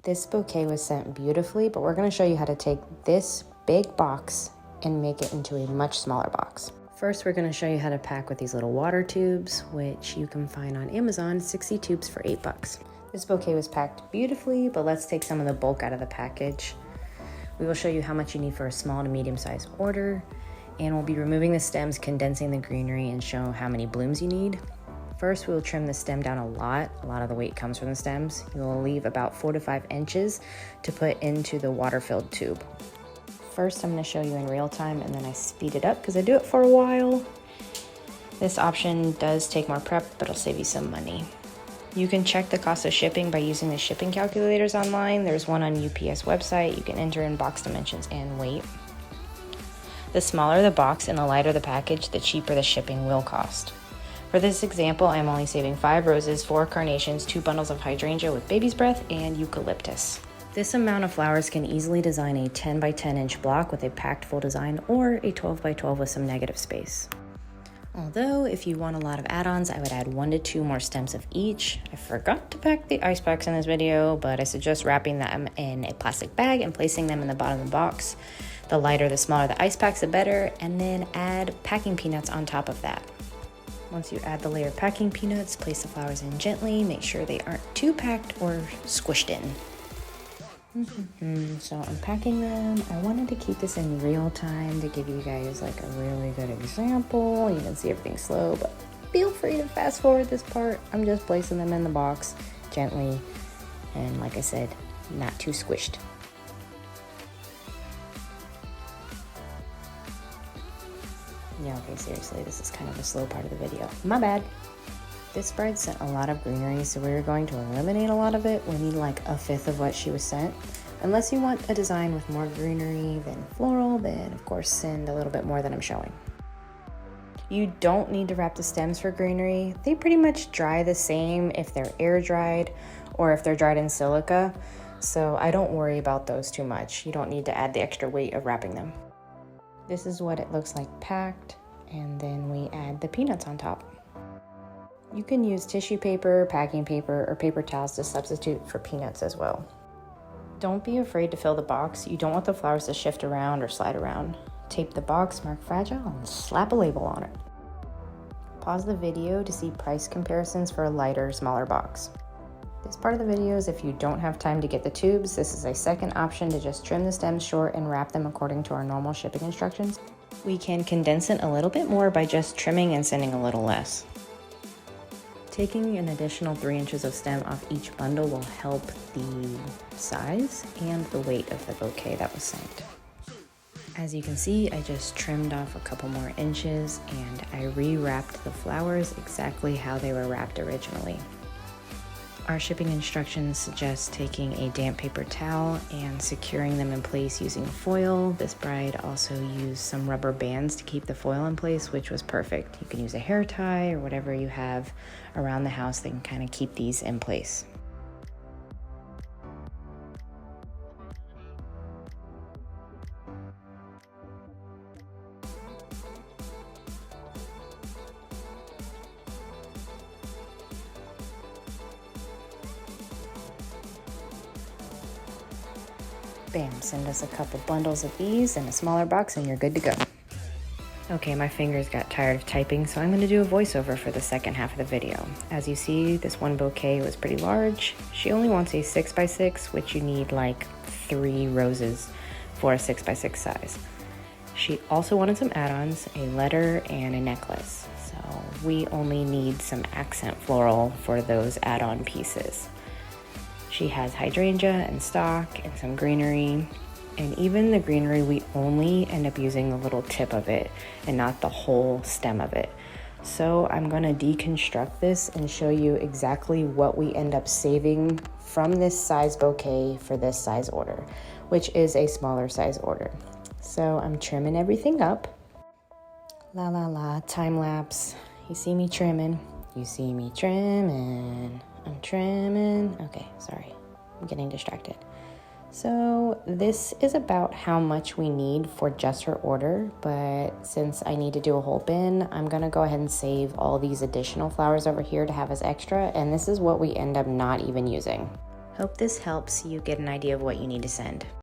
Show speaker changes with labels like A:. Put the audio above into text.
A: This bouquet was sent beautifully, but we're gonna show you how to take this big box and make it into a much smaller box. First, we're gonna show you how to pack with these little water tubes, which you can find on Amazon, 60 tubes for $8. This bouquet was packed beautifully, but let's take some of the bulk out of the package. We will show you how much you need for a small to medium-sized order, and we'll be removing the stems, condensing the greenery, and show how many blooms you need. First, we will trim the stem down a lot. A lot of the weight comes from the stems. You will leave about 4 to 5 inches to put into the water-filled tube. First, I'm going to show you in real time, and then I speed it up because I do it for a while. This option does take more prep, but it'll save you some money. You can check the cost of shipping by using the shipping calculators online. There's one on UPS website. You can enter in box dimensions and weight. The smaller the box and the lighter the package, the cheaper the shipping will cost. For this example, I'm only saving 5 roses, 4 carnations, 2 bundles of hydrangea with baby's breath, and eucalyptus. This amount of flowers can easily design a 10 by 10 inch block with a packed full design or a 12 by 12 with some negative space. Although, if you want a lot of add-ons, I would add 1 to 2 more stems of each. I forgot to pack the ice packs in this video, but I suggest wrapping them in a plastic bag and placing them in the bottom of the box. The lighter, the smaller the ice packs, the better, and then add packing peanuts on top of that. Once you add the layered packing peanuts, place the flowers in gently. Make sure they aren't too packed or squished in. So I'm packing them. I wanted to keep this in real time to give you guys like a really good example. You can see everything slow, but feel free to fast forward this part. I'm just placing them in the box gently, and like I said, not too squished. Yeah, okay, seriously, this is kind of a slow part of the video. My bad. This bride sent a lot of greenery, so we're going to eliminate a lot of it. We need like 1/5 of what she was sent. Unless you want a design with more greenery than floral, then of course send a little bit more than I'm showing. You don't need to wrap the stems for greenery. They pretty much dry the same if they're air dried or if they're dried in silica, so I don't worry about those too much. You don't need to add the extra weight of wrapping them. This is what it looks like packed, and then we add the peanuts on top. You can use tissue paper, packing paper, or paper towels to substitute for peanuts as well. Don't be afraid to fill the box. You don't want the flowers to shift around or slide around. Tape the box, mark fragile, and slap a label on it. Pause the video to see price comparisons for a lighter, smaller box. This part of the video is if you don't have time to get the tubes. This is a second option to just trim the stems short and wrap them according to our normal shipping instructions. We can condense it a little bit more by just trimming and sending a little less. Taking an additional 3 inches of stem off each bundle will help the size and the weight of the bouquet that was sent. As you can see, I just trimmed off a couple more inches and I re-wrapped the flowers exactly how they were wrapped originally. Our shipping instructions suggest taking a damp paper towel and securing them in place using foil. This bride also used some rubber bands to keep the foil in place, which was perfect. You can use a hair tie or whatever you have around the house that can kind of keep these in place. Bam, send us a couple bundles of these in a smaller box and you're good to go. Okay, my fingers got tired of typing, so I'm going to do a voiceover for the second half of the video. As you see, this one bouquet was pretty large. She only wants a 6x6, which you need like 3 roses for a 6x6 size. She also wanted some add-ons, a letter and a necklace. So we only need some accent floral for those add-on pieces. She has hydrangea and stock and some greenery, and even the greenery we only end up using the little tip of it and not the whole stem of it. So I'm going to deconstruct this and show you exactly what we end up saving from this size bouquet for this size order, which is a smaller size order. So I'm trimming everything up. La la la, time lapse. You see me trimming. You see me trimming. I'm trimming. Okay, sorry. I'm getting distracted. So this is about how much we need for just her order, but since I need to do a whole bin, I'm gonna go ahead and save all these additional flowers over here to have as extra, and this is what we end up not even using. Hope this helps you get an idea of what you need to send.